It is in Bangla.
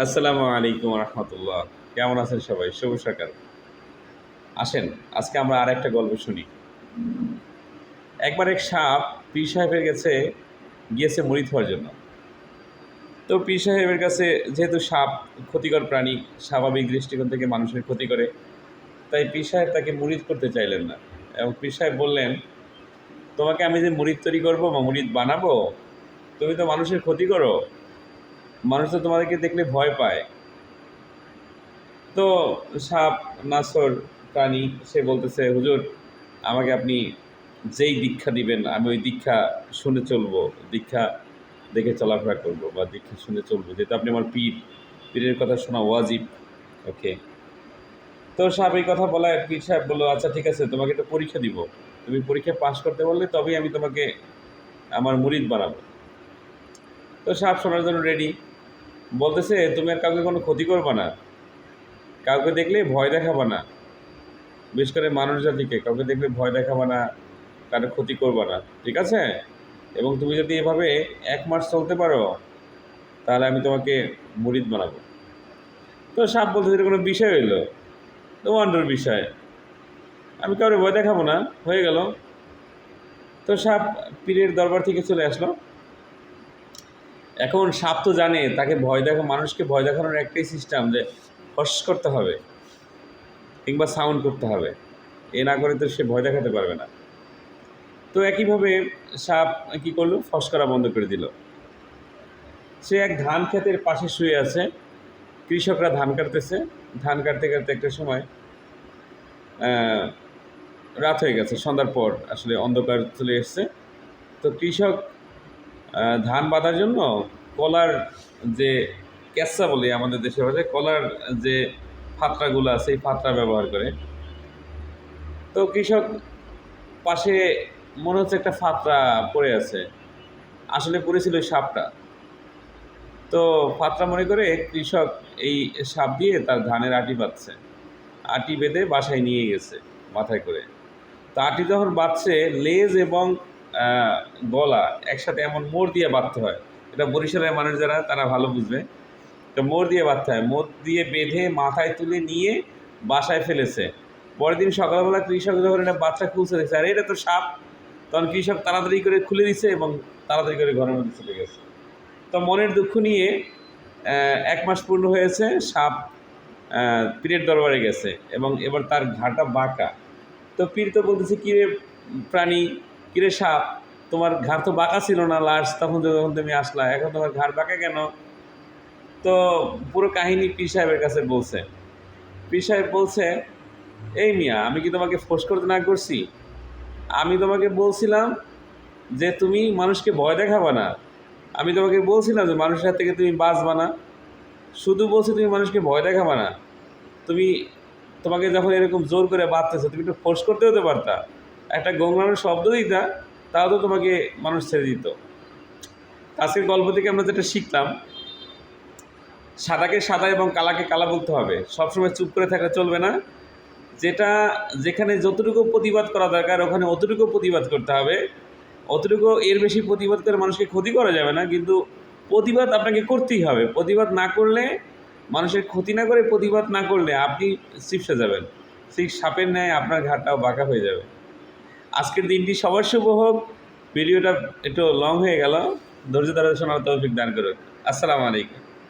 আসসালামু আলাইকুম রহমতুল্লাহ। কেমন আছেন সবাই? শুভ সকাল। আসেন আজকে আমরা আর একটা গল্প শুনি। একবার এক সাপ পীর সাহেবের কাছে গিয়েছে মুরিদ হওয়ার জন্য। তো পীর সাহেবের কাছে যেহেতু সাপ ক্ষতিকর প্রাণী, স্বাভাবিক দৃষ্টিকোণ থেকে মানুষের ক্ষতি করে, তাই পীর সাহেব তাকে মুরিদ করতে চাইলেন না। এবং পীর সাহেব বললেন, তোমাকে আমি যে মুরিদ তৈরি করবো বা মুরিদ বানাবো, তুমি তো মানুষের ক্ষতি করো, মানুষ তো তোমাদেরকে দেখলে ভয় পায়। তো সাপ নাছর প্রাণী, সে বলতেছে, হুজুর আমাকে আপনি যেই দীক্ষা দিবেন আমি ওই দীক্ষা শুনে চলবো, দীক্ষা দেখে চলাফেরা করবো বা দীক্ষা শুনে চলবো, যেহেতু আপনি আমার পীর, পীরের কথা শোনা ওয়াজিব। ওকে। তো সাহেব এই কথা বলায় পীর সাহেব বললো, আচ্ছা ঠিক আছে, তোমাকে একটা পরীক্ষা দিব, তুমি পরীক্ষা পাশ করতে বললে তবেই আমি তোমাকে আমার মুরিদ বানাবো। তো সাহেব শোনার জন্য রেডি, বলতেছে, তুমি আর কাউকে কোনো ক্ষতি করবে না, কাউকে দেখলে ভয় দেখাবা না, বিশেষ করে মানুষ জাতিকে কাউকে দেখলে ভয় দেখাবা না, কারো ক্ষতি করবা না, ঠিক আছে? এবং তুমি যদি এভাবে 1 মাস চলতে পারো তাহলে আমি তোমাকে মুরিদ বানাবো। তো সাপ বলতে এটা কোনো বিষয় হইলো? তো ওয়ান্ডার বিষয়, আমি কাউরে ভয় দেখাবো না, হয়ে গেল। তো সাপ পীরের দরবার থেকে চলে আসলো। এখন সাপ তো জানে তাকে ভয় দেখা, মানুষকে ভয় দেখানোর একটাই সিস্টেম, যে ফস করতে হবে কিংবা সাউন্ড করতে হবে, এ না করে তো সে ভয় দেখাতে পারবে না। তো একইভাবে সাপ কী করলো, ফস করা বন্ধ করে দিল। সে এক ধান ক্ষেতের পাশে শুয়ে আছে, কৃষকরা ধান কাটতেছে। ধান কাটতে কাটতে একটা সময় রাত হয়ে গেছে, সন্ধ্যার পর আসলে অন্ধকার চলে এসছে। তো কৃষক ধান বাঁধার জন্য কলার যে ক্যাঁচা বলে আমাদের দেশে ভাষায়, কলার যে ফাতরাগুলো আছে এই ফাতরা ব্যবহার করে। তো কৃষক পাশে মনে হচ্ছে একটা ফাতরা পড়ে আছে, আসলে পড়েছিল ওই সাপটা। তো ফাতরা মনে করে কৃষক এই সাপ দিয়ে তার ধানের আটি বাঁধছে, আটি বেঁধে বাসায় নিয়ে গেছে মাথায় করে। তো আটি যখন বাঁধছে, লেজ এবং গলা একসাথে এমন মোড় দিয়ে বাঁধতে হয়, এটা বরিশালের মানুষ যারা তারা ভালো বুঝবে। তো মোড় দিয়ে বাঁধতে হয়, মোড় দিয়ে বেঁধে মাথায় তুলে নিয়ে বাসায় ফেলেছে। পরের দিন সকালবেলা কৃষক যখন এটা বাচ্চা খুলছে, দেখছে আরে এটা তো সাপ। তখন কৃষক তাড়াতাড়ি করে খুলে দিছে এবং তাড়াতাড়ি করে ঘরের মধ্যে চলে গেছে। তো মনের দুঃখ নিয়ে 1 মাস পূর্ণ হয়েছে, সাপ পীরের দরবারে গেছে এবং এবার তার ঘাড়টা বাঁকা। তো পীর তো বলতেছে, কিরে প্রাণী, কিরে সাপ, তোমার ঘাড় তো বাঁকা ছিল না লাস্ট তখন যখন তুমি আসলা, এখন তোমার ঘাড় বাঁকা কেন? তো পুরো কাহিনী পীর সাহেবের কাছে বলছে। পীর সাহেব বলছে, এই মিয়া, আমি কি তোমাকে ফোর্স করতে না করছি? আমি তোমাকে বলছিলাম যে তুমি মানুষকে ভয় দেখাবা না, আমি তোমাকে বলছিলাম যে মানুষের হাত থেকে তুমি বাঁচবা না, শুধু বলছি তুমি মানুষকে ভয় দেখাবা না। তুমি, তোমাকে যখন এরকম জোর করে বাঁধতেছে, তুমি একটু ফোর্স করতে হতে পারতা, একটা গোংরানোর শব্দ দিতা, তাও তো তোমাকে মানুষ ছেড়ে দিত। আজকের গল্প থেকে আমরা যেটা শিখলাম, সাদাকে সাদা এবং কালাকে কালা বলতে হবে, সবসময় চুপ করে থাকা চলবে না। যেটা, যেখানে যতটুকু প্রতিবাদ করা দরকার ওখানে অতটুকু প্রতিবাদ করতে হবে, অতটুকু, এর বেশি প্রতিবাদ করে মানুষকে ক্ষতি করা যাবে না, কিন্তু প্রতিবাদ আপনাকে করতেই হবে। প্রতিবাদ না করলে, মানুষের ক্ষতি না করে প্রতিবাদ না করলে আপনি চিপসে যাবেন, ঠিক সাপের ন্যায় আপনার ঘাটটাও বাঁকা হয়ে যাবে। আজকের দিনটি সবার শুভ হোক। ভিডিওটা একটু লং হয়ে গেল, ধৈর্য ধরে শোনার তৌফিক দান করুন। আসসালামু আলাইকুম।